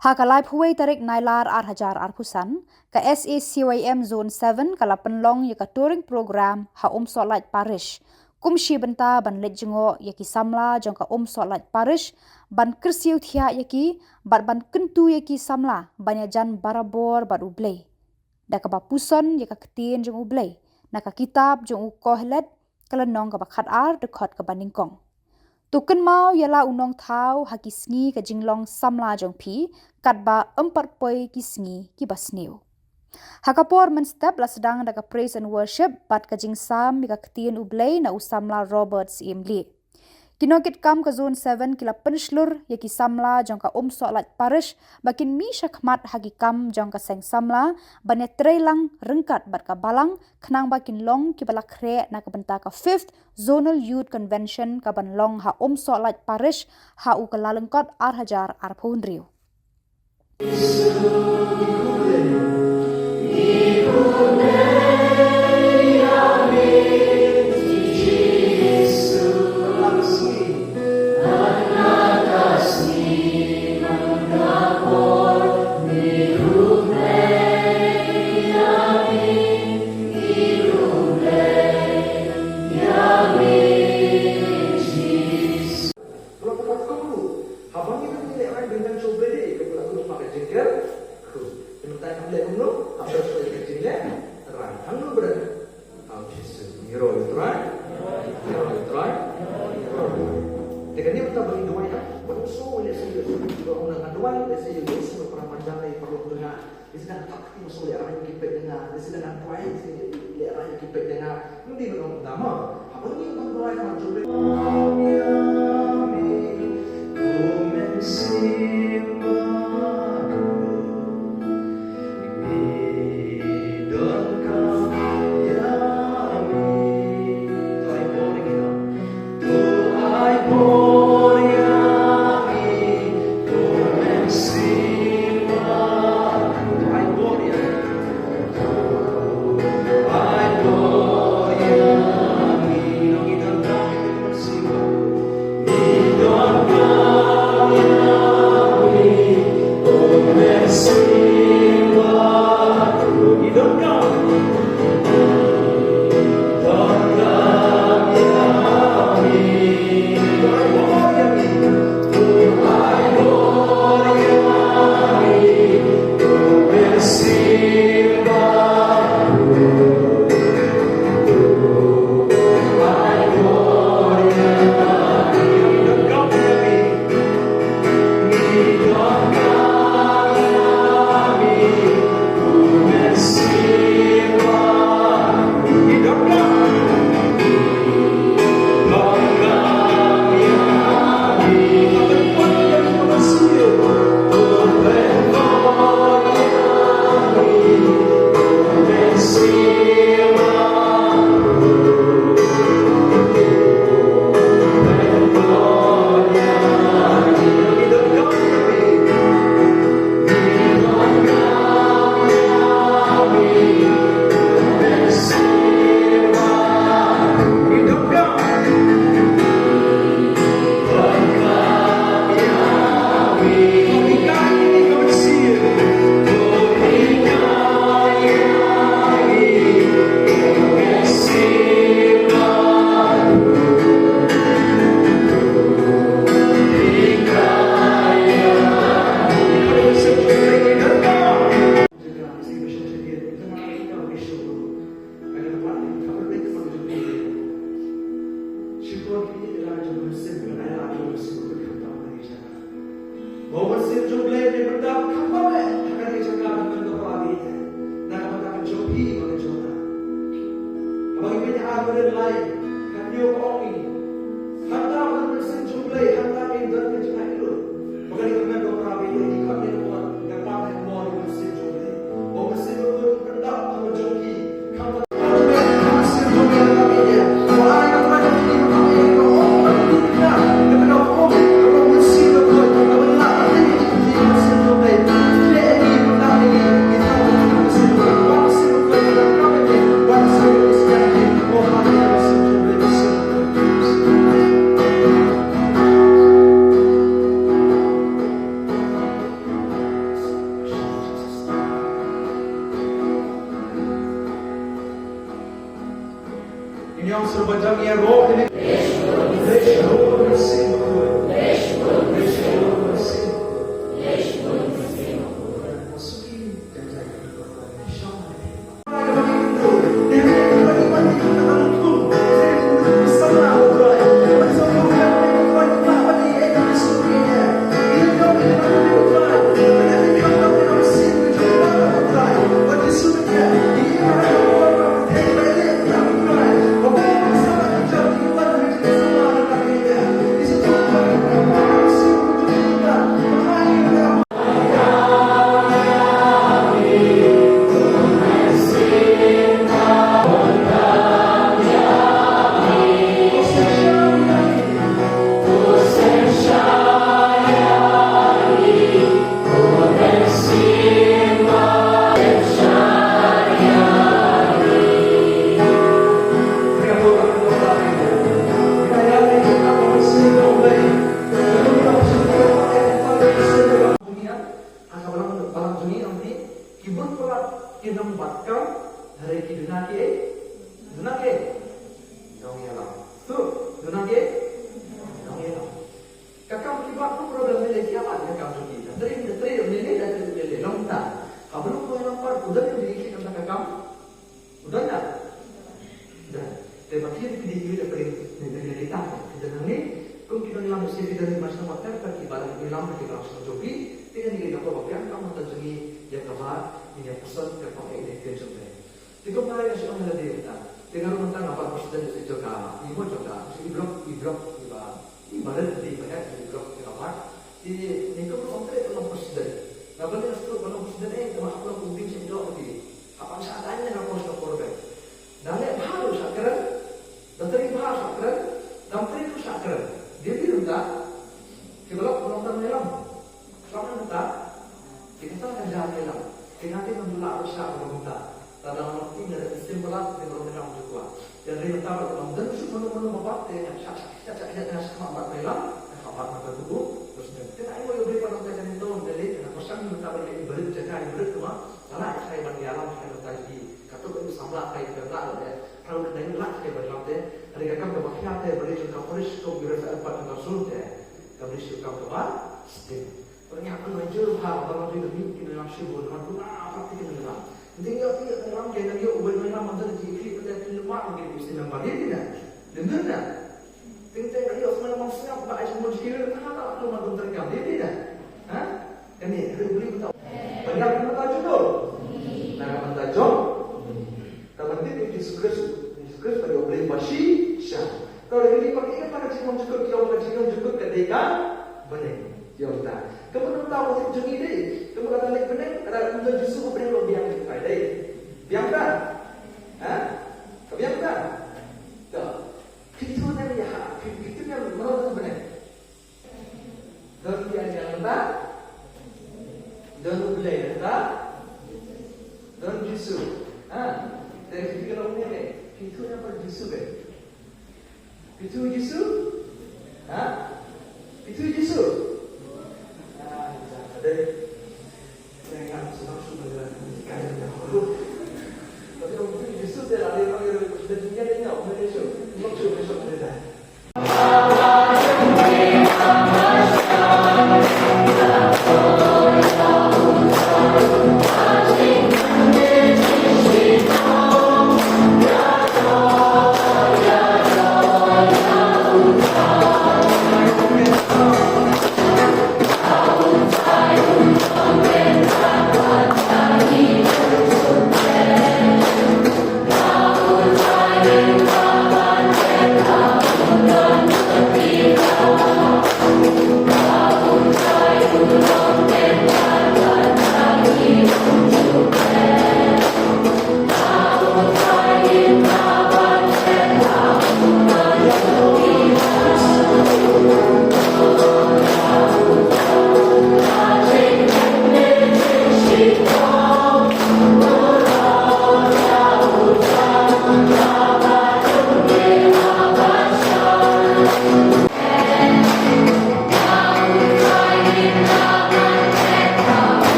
Hakalai phuwei tarik nailar hajar pusan ka SACYM Zone 7 kala penlong ya ka touring program ha solat parish kumshi benta ban lejingo ya ki samla jong ka solat parish ban kersiu thia ya ki ban kentu ya ki samla banya jan barabor bar ublei da ka bapuson ya ka ketien jong ublei na ka kitab jong kohlet kala nong ka bakhat dekot ka baningkong Tuken mau yala unong thau haki sngi ka jinglong samla jong pi katba 4 poi ki sngi ki basniu. Hakapor men step la sedang da ka praise and worship bat ka jingsam ka ketien ublei na usamla Roberts imli. Kinokit kam ka zone 7 kila penslur ya ki samla jong ka solat parish bakin mi syakmat haki kam jong ka seng samla banya trailang rengkat bat ka balang khnang bakin long ki balak kre na ka benta ka 5th zonal youth convention ka ban long ha solat parish ha u ka lalengkot hajar phunriu yang serbajang yang roh ini.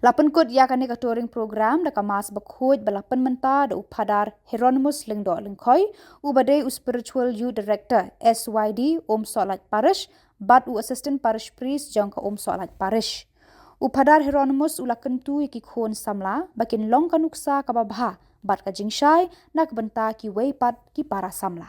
Lapan kut ya kane ka touring program da kamas bakhuj balapan menta da upadar Hieronymus lengdo lengkoi ubade u spiritual youth director SYD Om Solat Parish bat u assistant parish priest jong ka Om Solat Parish. Upadar Hieronymus ulakan tu iki khon samla bakin long kanuksa kababha bat ka jingshai nak benta ki weipat ki para samla.